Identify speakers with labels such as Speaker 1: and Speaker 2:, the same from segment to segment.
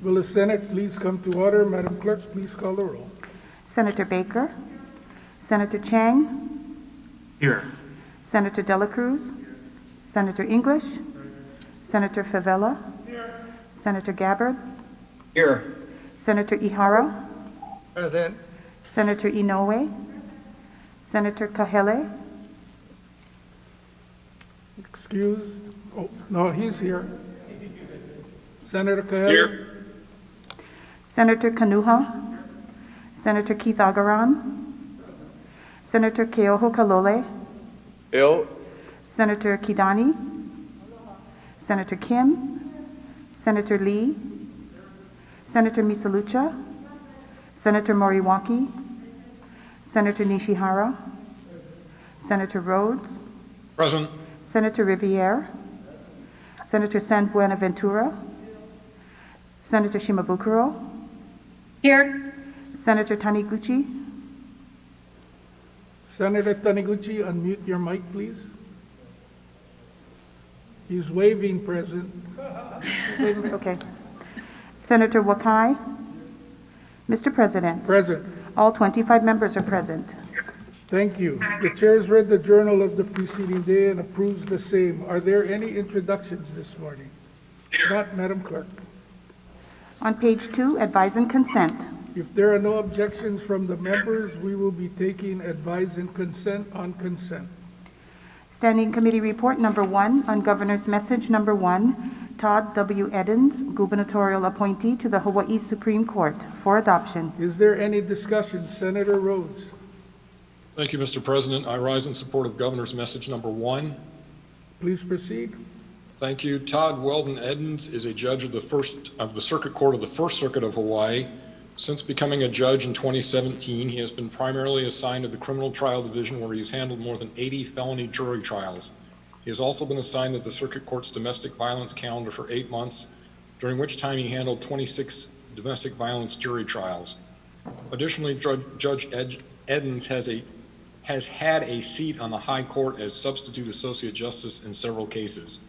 Speaker 1: Will the Senate please come to order? Madam Clerk, please call the roll.
Speaker 2: Senator Baker, Senator Chang,
Speaker 3: Here.
Speaker 2: Senator Dela Cruz, Senator English, Senator Favela, Senator Gabbard,
Speaker 3: Here.
Speaker 2: Senator Ihara,
Speaker 3: Present.
Speaker 2: Senator Inoue, Senator Kahele,
Speaker 1: Excuse. Oh, no, he's here. Senator Kahele.
Speaker 3: Here.
Speaker 2: Senator Kanuha, Senator Keith Agaran, Senator Keoho Kalole,
Speaker 3: Bill.
Speaker 2: Senator Kidani, Senator Kim, Senator Lee, Senator Misalucha, Senator Moriwaki, Senator Nishihara, Senator Rhodes,
Speaker 3: Present.
Speaker 2: Senator Riviere, Senator San Buenaventura, Senator Shimabukuro,
Speaker 4: Here.
Speaker 2: Senator Taniguchi,
Speaker 1: Senator Taniguchi, unmute your mic, please. He's waving, President.
Speaker 2: okay. Senator Wakai. Mr. President,
Speaker 1: Present.
Speaker 2: all 25 members are present.
Speaker 1: Thank you. The chair has read the journal of the preceding day and approves the same. Are there any introductions this morning? Not, Madam Clerk.
Speaker 2: On page 2, advise and consent.
Speaker 1: If there are no objections from the members, we will be taking advice and consent on consent.
Speaker 2: Standing Committee Report Number 1 on Governor's Message Number 1, Todd W. Edens, gubernatorial appointee to the Hawaii Supreme Court, for adoption.
Speaker 1: Is there any discussion? Senator Rhodes.
Speaker 5: Thank you, Mr. President. I rise in support of Governor's Message Number 1.
Speaker 1: Please proceed.
Speaker 5: Thank you. Todd Weldon Edens is a judge of the Circuit Court of the First Circuit of Hawaii. Since becoming a judge in 2017, he has been primarily assigned to the Criminal Trial Division, where he has handled more than 80 felony jury trials. He has also been assigned to the Circuit Court's domestic violence calendar for 8 months, during which time he handled 26 domestic violence jury trials. Additionally, Judge Edens has had a seat on the High Court as Substitute Associate Justice in several cases.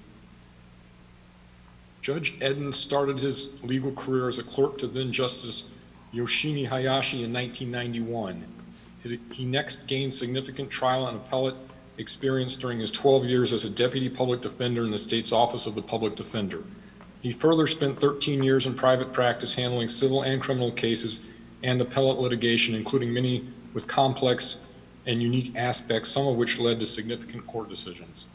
Speaker 5: Judge Edens started his legal career as a clerk to then Justice Yoshimi Hayashi in 1991. He next gained significant trial and appellate experience during his 12 years as a deputy public defender in the state's Office of the Public Defender. He further spent 13 years in private practice handling civil and criminal cases and appellate litigation, including many with complex and unique aspects, some of which led to significant court decisions.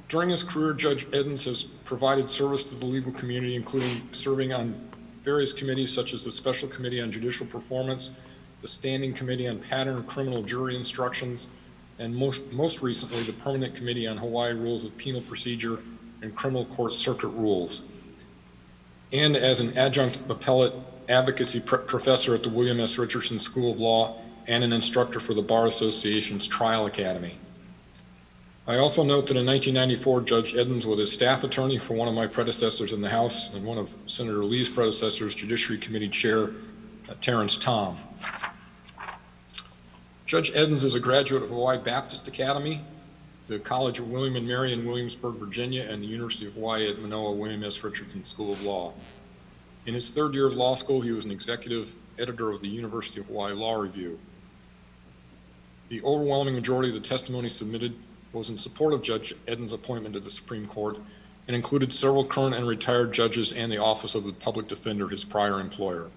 Speaker 5: During his career, Judge Edens has provided service to the legal community, including serving on various committees such as the Special Committee on Judicial Performance, the Standing Committee on Pattern Criminal Jury Instructions, and most recently, the Permanent Committee on Hawaii Rules of Penal Procedure and Criminal Court Circuit Rules, and as an adjunct appellate advocacy professor at the William S. Richardson School of Law and an instructor for the Bar Association's Trial Academy. I also note that in 1994, Judge Edens was a staff attorney for one of my predecessors in the House and one of Senator Lee's predecessors, Judiciary Committee Chair Terrence Tom. Judge Edens is a graduate of Hawaii Baptist Academy, the College of William and Mary in Williamsburg, Virginia, and the University of Hawaii at Manoa William S. Richardson School of Law. In his third year of law school, he was an executive editor of the University of Hawaii Law Review. The overwhelming majority of the testimony submitted was in support of Judge Edens' appointment to the Supreme Court and included several current and retired judges and the Office of the Public Defender, his prior employer.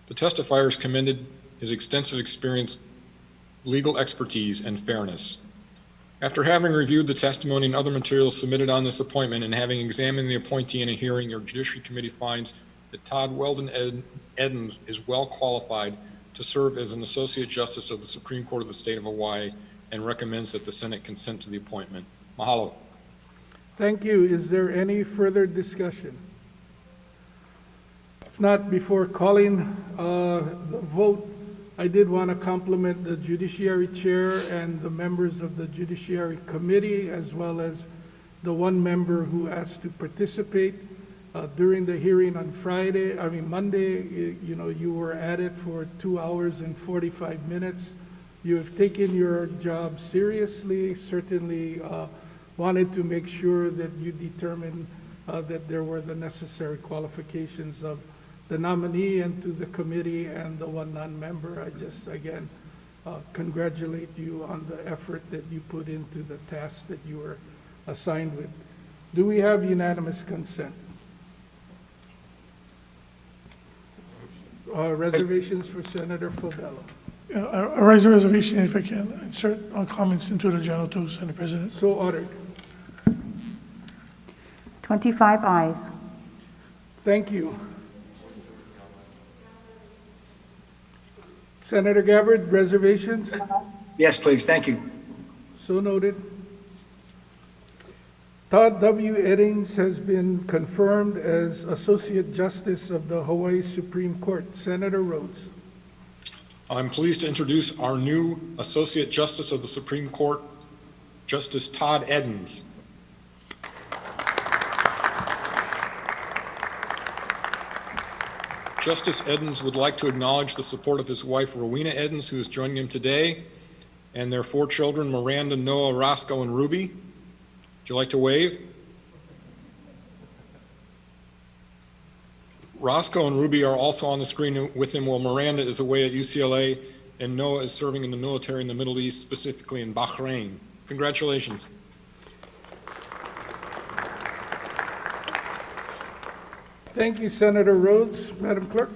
Speaker 5: The testifiers commended his extensive experience, legal expertise, and fairness. After having reviewed the testimony and other materials submitted on this appointment and having examined the appointee in a hearing, your Judiciary Committee finds that Todd Weldon Edens is well qualified to serve as an Associate Justice of the Supreme Court of the State of Hawaii and recommends that the Senate consent to the appointment. Mahalo.
Speaker 1: Thank you. Is there any further discussion? If not, before calling the vote, I did want to compliment the Judiciary Chair and the members of the Judiciary Committee, as well as the one member who asked to participate during the hearing on Monday. You were at it for 2 hours and 45 minutes. You have taken your job seriously, certainly wanted to make sure that you determine that there were the necessary qualifications of the nominee, and to the committee and the one non-member. I just, again, congratulate you on the effort that you put into the task that you were assigned with. Do we have unanimous consent? Reservations for Senator Favela.
Speaker 6: Yeah, I raise a reservation if I can insert our comments into the journal too, Senate President.
Speaker 1: So ordered.
Speaker 2: 25 ayes.
Speaker 1: Thank you. Senator Gabbard, reservations?
Speaker 3: Yes, please. Thank you.
Speaker 1: So noted. Todd W. Eddings has been confirmed as Associate Justice of the Hawaii Supreme Court. Senator Rhodes.
Speaker 5: I'm pleased to introduce our new Associate Justice of the Supreme Court, Justice Todd Eddings. Justice Eddings would like to acknowledge the support of his wife, Rowena Eddings, who is joining him today, and their 4 children, Miranda, Noah, Roscoe, and Ruby. Would you like to wave? Roscoe and Ruby are also on the screen with him, while Miranda is away at UCLA, and Noah is serving in the military in the Middle East, specifically in Bahrain. Congratulations.
Speaker 1: Thank you, Senator Rhodes. Madam Clerk?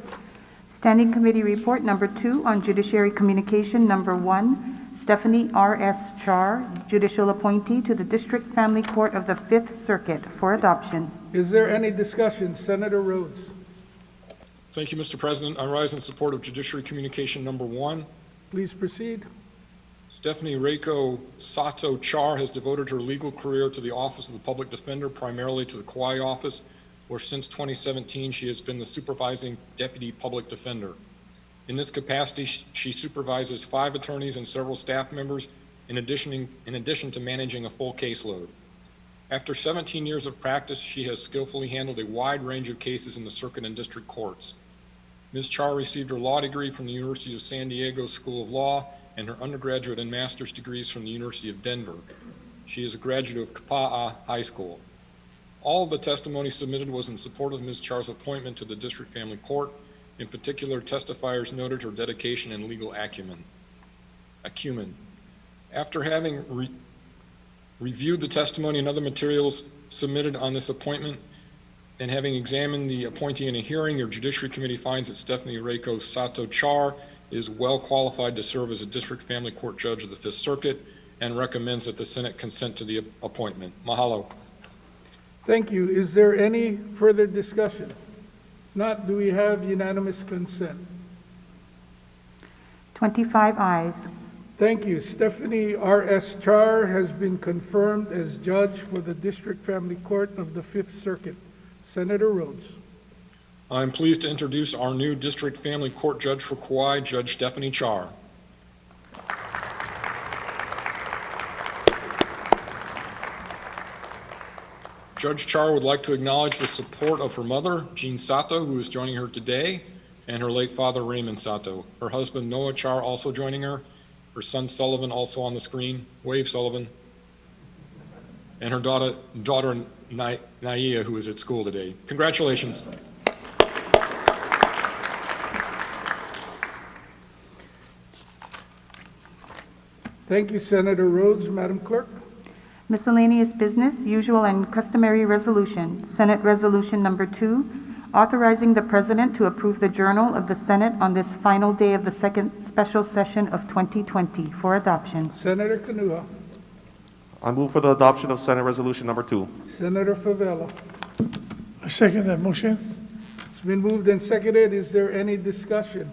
Speaker 2: Standing Committee Report number 2 on Judiciary Communication number 1, Stephanie R.S. Char, Judicial Appointee to the District Family Court of the 5th Circuit, for adoption.
Speaker 1: Is there any discussion? Senator Rhodes.
Speaker 5: Thank you, Mr. President. I rise in support of Judiciary Communication number 1.
Speaker 1: Please proceed.
Speaker 5: Stephanie Reiko Sato Char has devoted her legal career to the Office of the Public Defender, primarily to the Kauai office, where since 2017 she has been the supervising deputy public defender. In this capacity, she supervises 5 attorneys and several staff members, in addition to managing a full caseload. After 17 years of practice, she has skillfully handled a wide range of cases in the circuit and district courts. Ms. Char received her law degree from the University of San Diego School of Law and her undergraduate and master's degrees from the University of Denver. She is a graduate of Kapa'a High School. All of the testimony submitted was in support of Ms. Char's appointment to the District Family Court. In particular, testifiers noted her dedication and legal acumen. After having reviewed the testimony and other materials submitted on this appointment, and having examined the appointee in a hearing, your Judiciary Committee finds that Stephanie Reiko Sato Char is well qualified to serve as a District Family Court Judge of the 5th Circuit and recommends that the Senate consent to the appointment. Mahalo.
Speaker 1: Thank you. Is there any further discussion? If not, do we have unanimous consent?
Speaker 2: 25 ayes.
Speaker 1: Thank you. Stephanie R.S. Char has been confirmed as judge for the District Family Court of the 5th Circuit. Senator Rhodes.
Speaker 5: I'm pleased to introduce our new District Family Court Judge for Kauai, Judge Stephanie Char. Judge Char would like to acknowledge the support of her mother, Jean Sato, who is joining her today, and her late father, Raymond Sato. Her husband, Noah Char, also joining her. Her son, Sullivan, also on the screen. Wave, Sullivan. And her daughter Naia, who is at school today. Congratulations.
Speaker 1: Thank you, Senator Rhodes. Madam Clerk?
Speaker 2: Miscellaneous business, usual and customary resolution. Senate Resolution number 2, authorizing the President to approve the Journal of the Senate on this final day of the second special session of 2020 for adoption.
Speaker 1: Senator Kanua.
Speaker 7: I move for the adoption of Senate Resolution number 2.
Speaker 1: Senator Favela.
Speaker 6: I second that motion.
Speaker 1: It's been moved and seconded. Is there any discussion?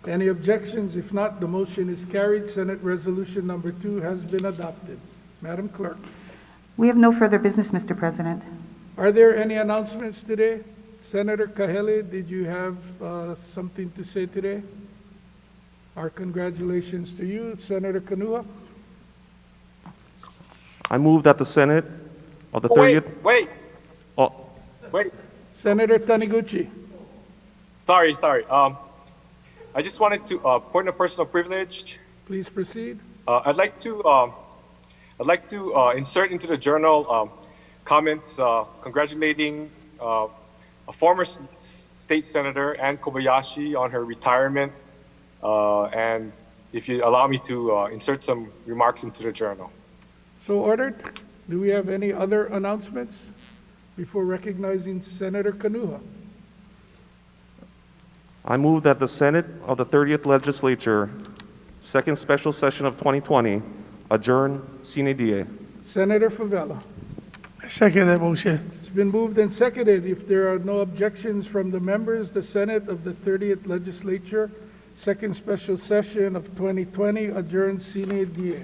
Speaker 1: Any objections? If not, the motion is carried. Senate Resolution number 2 has been adopted. Madam Clerk.
Speaker 2: We have no further business, Mr. President.
Speaker 1: Are there any announcements today? Senator Kahele, did you have something to say today? Our congratulations to you. Senator Kanua.
Speaker 7: I move that the Senate of the 30th...
Speaker 3: Wait.
Speaker 7: Oh,
Speaker 1: Senator Taniguchi.
Speaker 8: Sorry. I just wanted to point of personal privilege.
Speaker 1: Please proceed.
Speaker 8: I'd like to insert into the journal comments congratulating a former state senator, Ann Kobayashi, on her retirement. And if you allow me to insert some remarks into the journal.
Speaker 1: So ordered. Do we have any other announcements before recognizing Senator Kanuha?
Speaker 7: I move that the Senate of the 30th Legislature, second special session of 2020, adjourn sine die.
Speaker 1: Senator Favela.
Speaker 6: I second that motion.
Speaker 1: It's been moved and seconded. If there are no objections from the members, the Senate of the 30th Legislature, second special session of 2020, adjourned sine die.